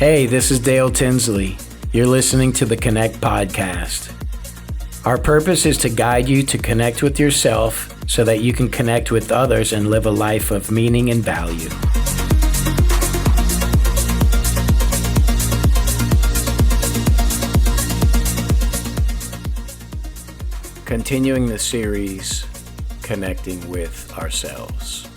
Hey, this is Dale Tinsley. You're listening to the Connect podcast. Our purpose is to guide you to connect with yourself so that you can connect with others and live a life of meaning and value. Continuing the series, Connecting with Ourselves.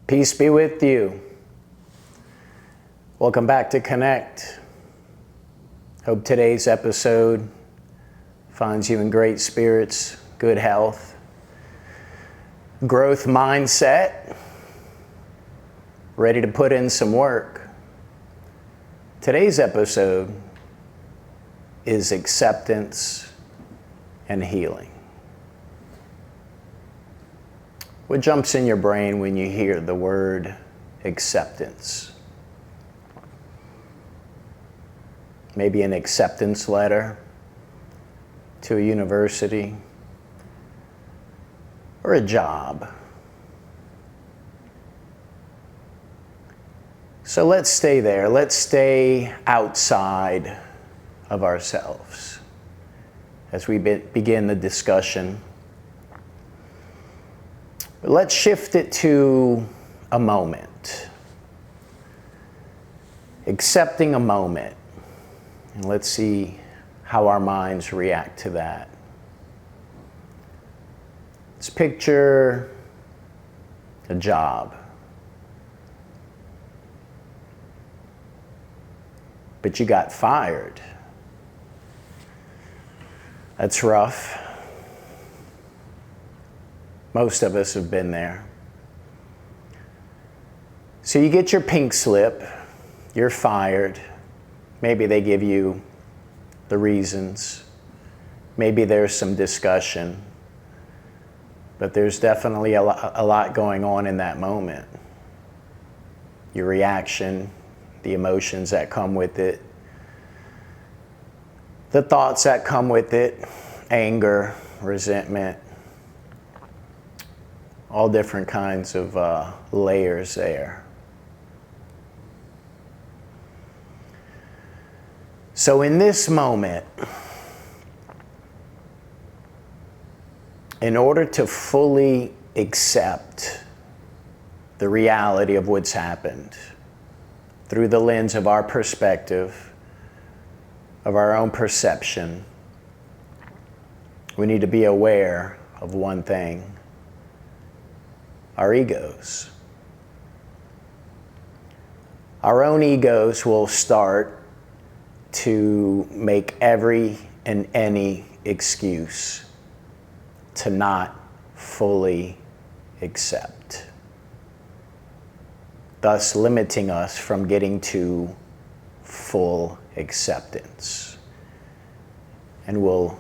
Peace be with you. Welcome back to Connect. Hope today's episode finds you in great spirits, good health, growth mindset, ready to put in some work. Today's episode is acceptance and healing. What jumps in your brain when you hear the word acceptance? Maybe an acceptance letter to a university or a job. So let's stay there. Let's stay outside of ourselves as we begin the discussion. But let's shift it to a moment. Accepting a moment. And let's see how our minds react to that. Let's picture a job. But you got fired. That's rough. Most of us have been there. So you get your pink slip, you're fired. Maybe they give you the reasons. Maybe there's some discussion. But there's definitely a lot going on in that moment. Your reaction, the emotions that come with it, the thoughts that come with it, anger, resentment, all different kinds of layers there. So in this moment, in order to fully accept the reality of what's happened through the lens of our perspective, of our own perception, we need to be aware of one thing: our egos. Our own egos will start to make every and any excuse to not fully accept, thus limiting us from getting to full acceptance. And we'll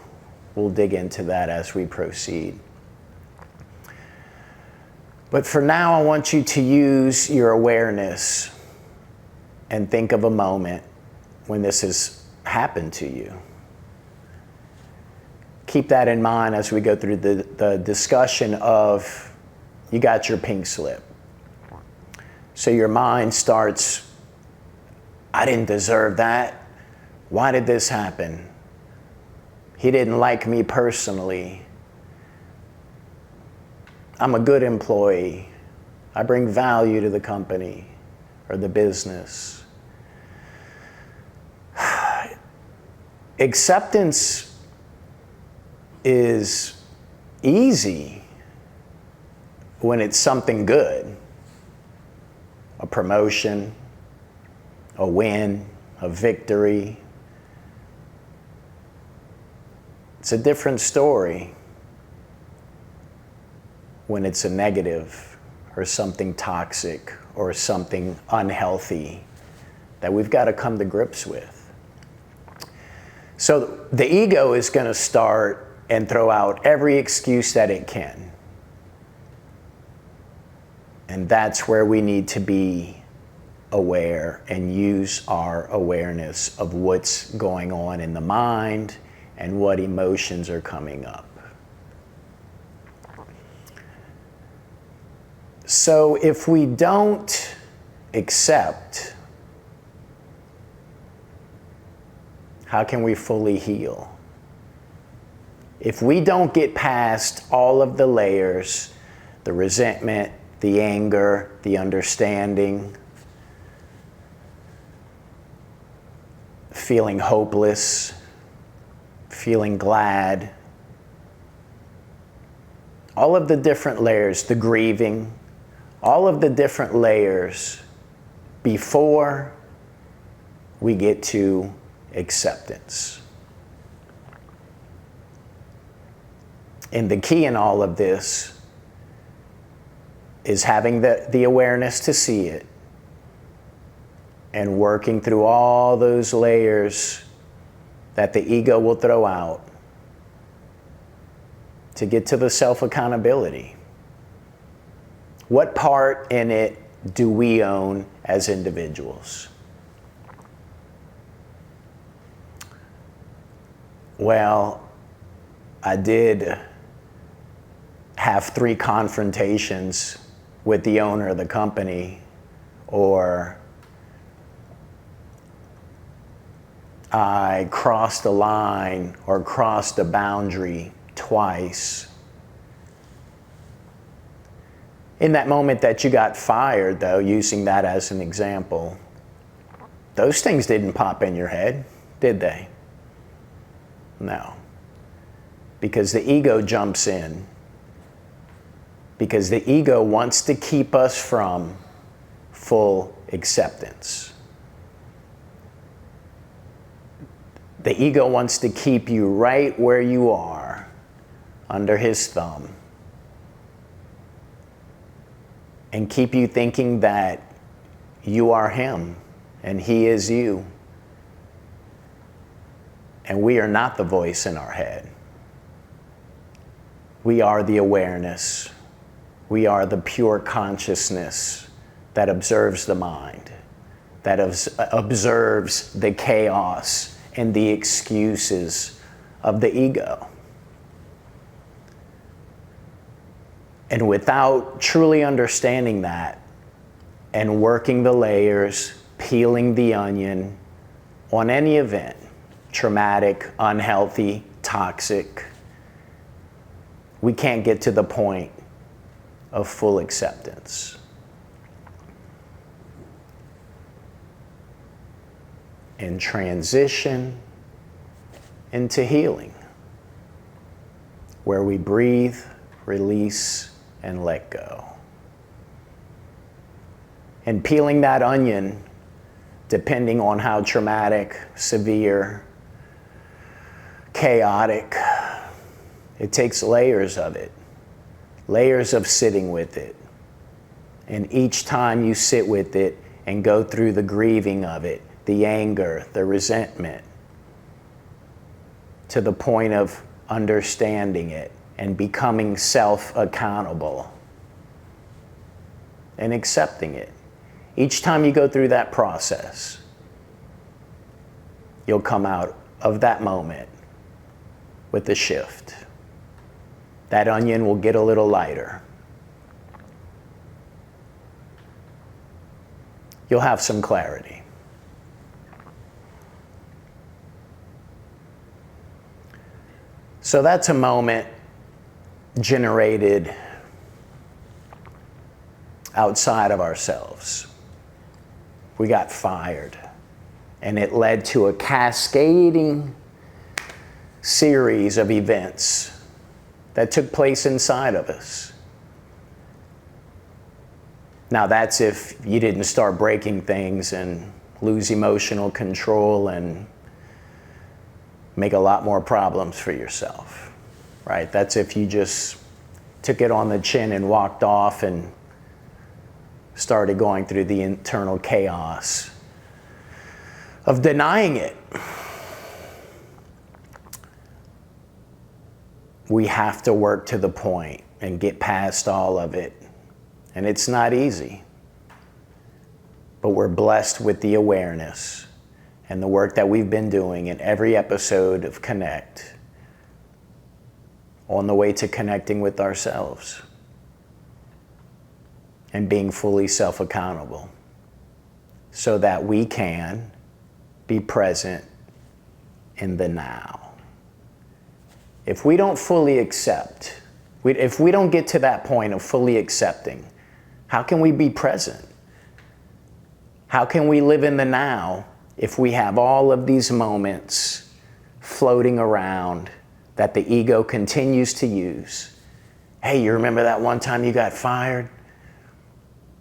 dig into that as we proceed. But for now, I want you to use your awareness and think of a moment when this has happened to you. Keep that in mind as we go through the discussion of, you got your pink slip. So your mind starts, I didn't deserve that. Why did this happen? He didn't like me personally. I'm a good employee. I bring value to the company or the business. Acceptance is easy when it's something good. A promotion, a win, a victory. It's a different story when it's a negative or something toxic or something unhealthy that we've got to come to grips with. So the ego is going to start and throw out every excuse that it can. And that's where we need to be aware and use our awareness of what's going on in the mind and what emotions are coming up. So if we don't accept, how can we fully heal? If we don't get past all of the layers, the resentment, the anger, the understanding, feeling hopeless, feeling glad, all of the different layers, the grieving, all of the different layers before we get to acceptance. And the key in all of this is having the awareness to see it and working through all those layers that the ego will throw out to get to the self-accountability. What part in it do we own as individuals? Well, I did have 3 confrontations with the owner of the company, or I crossed a line or crossed a boundary twice. In that moment that you got fired, though, using that as an example, those things didn't pop in your head, did they? No. Because the ego jumps in. Because the ego wants to keep us from full acceptance. The ego wants to keep you right where you are, under his thumb, and keep you thinking that you are him and he is you. And we are not the voice in our head. We are the awareness. We are the pure consciousness that observes the mind, that observes the chaos and the excuses of the ego. And without truly understanding that and working the layers, peeling the onion on any event, traumatic, unhealthy, toxic, we can't get to the point of full acceptance. And transition into healing, where we breathe, release, and let go. And peeling that onion, depending on how traumatic, severe, chaotic, it takes layers of it, layers of sitting with it. And each time you sit with it and go through the grieving of it, the anger, the resentment, to the point of understanding it and becoming self-accountable and accepting it. Each time you go through that process, you'll come out of that moment with a shift. That onion will get a little lighter. You'll have some clarity. So that's a moment generated outside of ourselves. We got fired, and it led to a cascading series of events that took place inside of us. Now that's if you didn't start breaking things and lose emotional control and make a lot more problems for yourself, right? That's if you just took it on the chin and walked off and started going through the internal chaos of denying it. We have to work to the point and get past all of it. And it's not easy. But we're blessed with the awareness and the work that we've been doing in every episode of Connect on the way to connecting with ourselves. and being fully self-accountable so that we can be present in the now. If we don't fully accept, if we don't get to that point of fully accepting, how can we be present? How can we live in the now if we have all of these moments floating around that the ego continues to use? Hey, you remember that one time you got fired?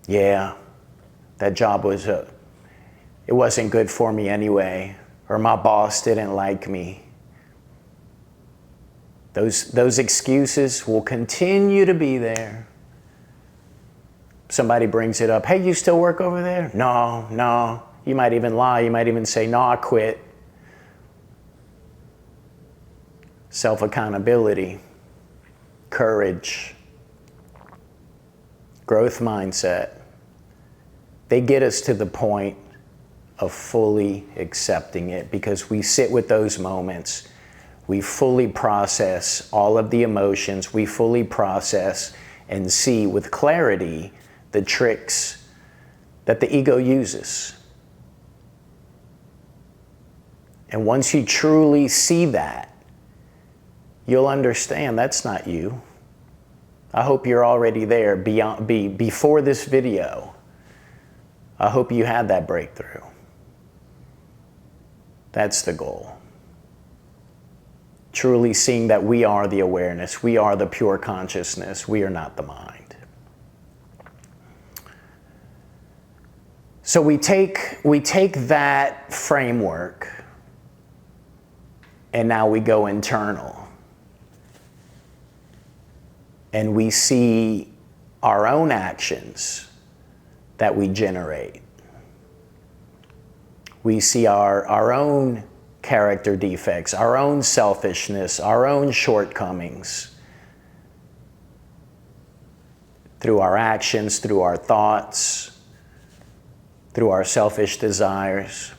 Yeah, that job it wasn't good for me anyway, or my boss didn't like me. Those excuses will continue to be there. Somebody brings it up. Hey, you still work over there? No. You might even lie. You might even say, no, I quit. Self-accountability, courage, growth mindset. They get us to the point of fully accepting it because we sit with those moments. We fully process all of the emotions. We fully process and see with clarity the tricks that the ego uses. And once you truly see that, you'll understand that's not you. I hope you're already there before this video. I hope you had that breakthrough. That's the goal. Truly seeing that we are the awareness, we are the pure consciousness, we are not the mind. So we take that framework and now we go internal. And we see our own actions that we generate. We see our own character defects, our own selfishness, our own shortcomings through our actions, through our thoughts, through our selfish desires.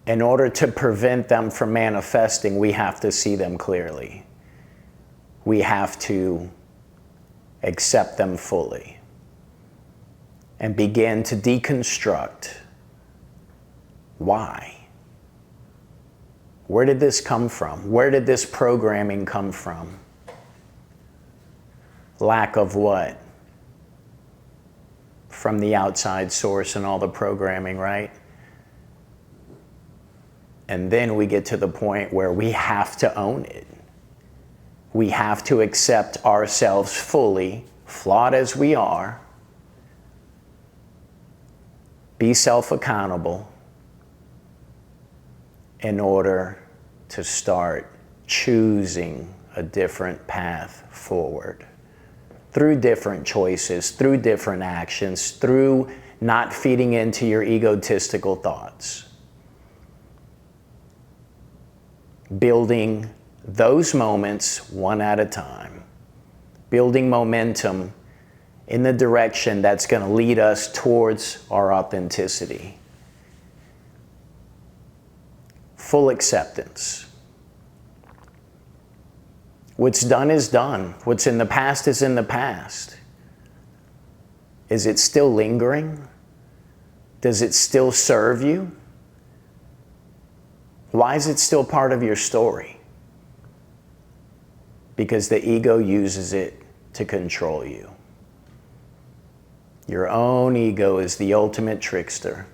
In order to prevent them from manifesting, we have to see them clearly. We have to accept them fully and begin to deconstruct why. Where did this come from? Where did this programming come from? Lack of what? From the outside source and all the programming, right? And then we get to the point where we have to own it. We have to accept ourselves fully, flawed as we are, be self-accountable in order to start choosing a different path forward through different choices, through different actions, through not feeding into your egotistical thoughts. Building those moments one at a time. Building momentum in the direction that's going to lead us towards our authenticity. Full acceptance. What's done is done. What's in the past is in the past. Is it still lingering? Does it still serve you? Why is it still part of your story? Because the ego uses it to control you. Your own ego is the ultimate trickster.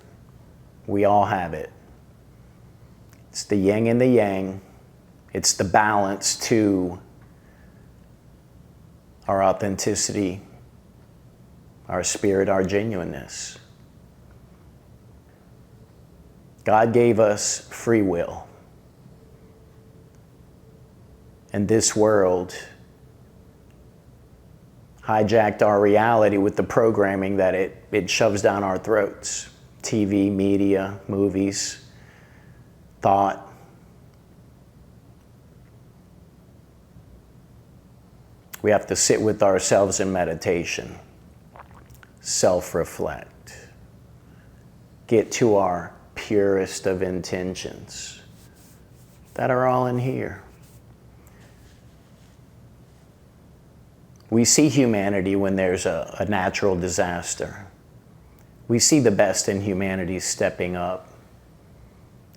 We all have it. It's the yin and the yang. It's the balance to our authenticity, our spirit, our genuineness. God gave us free will. And this world hijacked our reality with the programming that it shoves down our throats. TV, media, movies, thought. We have to sit with ourselves in meditation, self-reflect, get to our purest of intentions that are all in here. We see humanity when there's a natural disaster. We see the best in humanity stepping up.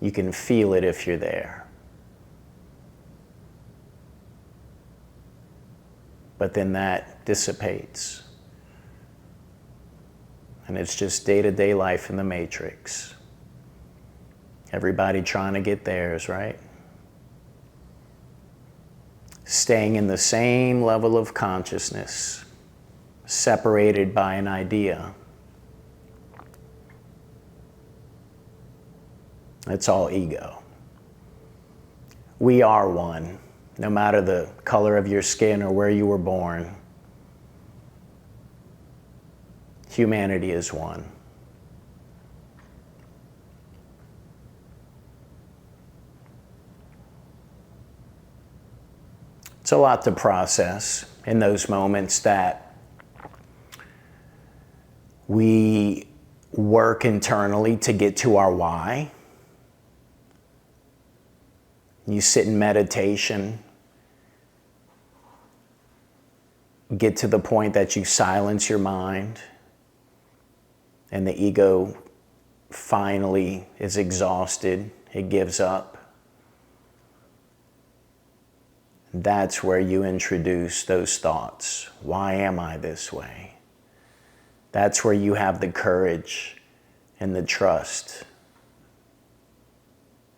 You can feel it if you're there. But then that dissipates. And it's just day-to-day life in the matrix. Everybody trying to get theirs, right? Staying in the same level of consciousness, separated by an idea. It's all ego. We are one, no matter the color of your skin or where you were born. Humanity is one. It's a lot to process in those moments that we work internally to get to our why. You sit in meditation, get to the point that you silence your mind, and the ego finally is exhausted, it gives up. That's where you introduce those thoughts. Why am I this way? That's where you have the courage and the trust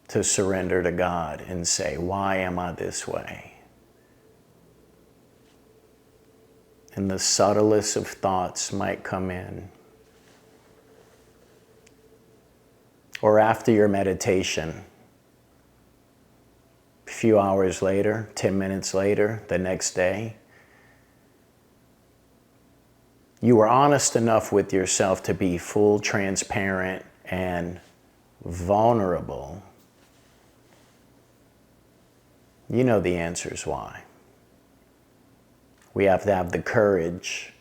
to surrender to God and say, why am I this way? And the subtlest of thoughts might come in. Or after your meditation, a few hours later, 10 minutes later, the next day, you were honest enough with yourself to be full, transparent, and vulnerable. You know the answers why. We have to have the courage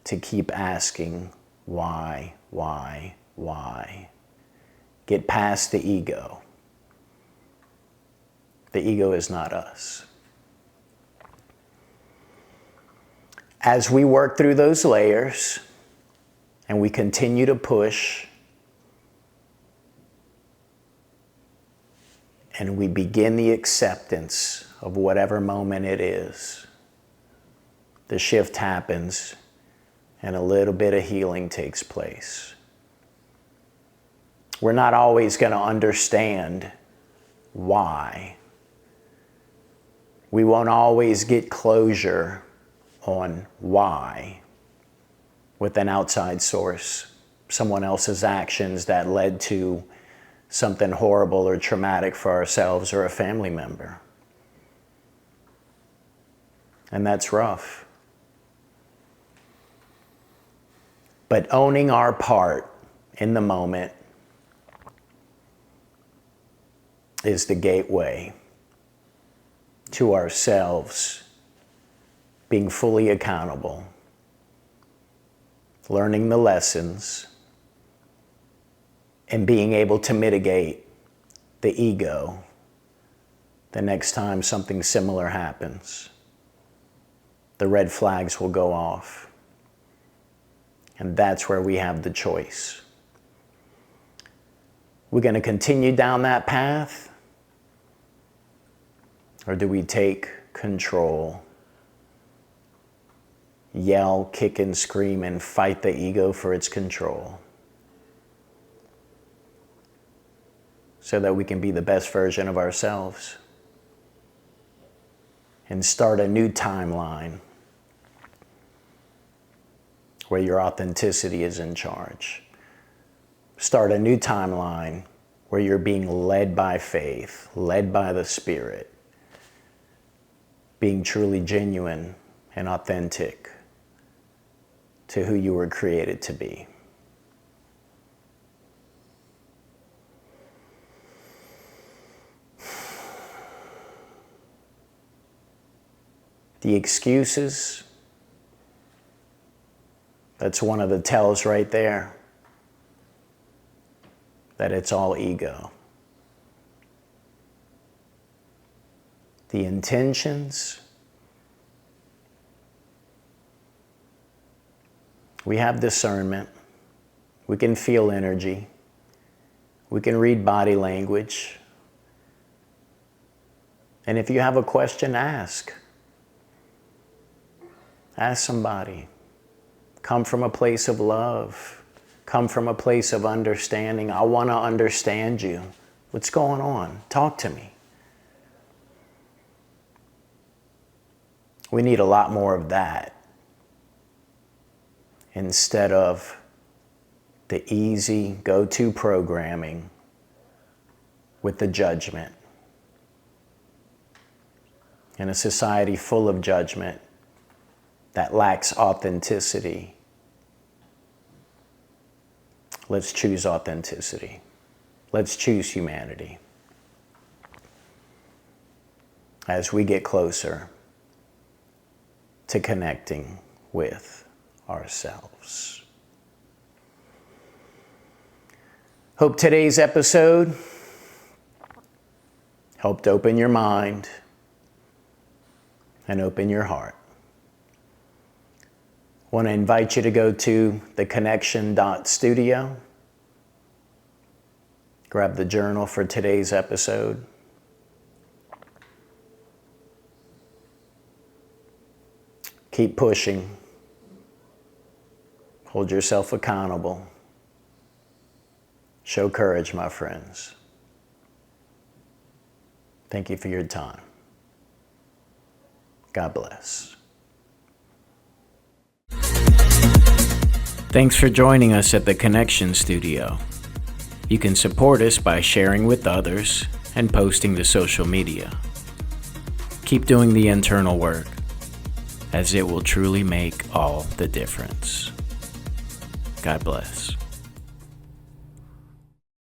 to keep asking why. Get past the ego. The ego is not us. As we work through those layers and we continue to push and we begin the acceptance of whatever moment it is, the shift happens and a little bit of healing takes place. We're not always going to understand why. We won't always get closure on why with an outside source, someone else's actions that led to something horrible or traumatic for ourselves or a family member. And that's rough. But owning our part in the moment is the gateway to ourselves being fully accountable, learning the lessons, and being able to mitigate the ego the next time something similar happens. The red flags will go off. And that's where we have the choice. We're going to continue down that path, or do we take control, yell, kick, and scream, and fight the ego for its control so that we can be the best version of ourselves and start a new timeline where your authenticity is in charge. Start a new timeline where you're being led by faith, led by the Spirit, being truly genuine and authentic to who you were created to be. The excuses, that's one of the tells right there that it's all ego. The intentions, We have discernment. We can feel energy. We can read body language. And if you have a question, ask. Ask somebody. Come from a place of love. Come from a place of understanding. I want to understand you. What's going on? Talk to me. We need a lot more of that instead of the easy go-to programming with the judgment. In a society full of judgment that lacks authenticity, let's choose authenticity. Let's choose humanity as we get closer to connecting with ourselves. Hope today's episode helped open your mind and open your heart. I want to invite you to go to theconnection.studio. Grab the journal for today's episode. Keep pushing. Hold yourself accountable. Show courage, my friends. Thank you for your time. God bless. Thanks for joining us at the Connection Studio. You can support us by sharing with others and posting to social media. Keep doing the internal work, as it will truly make all the difference. God bless.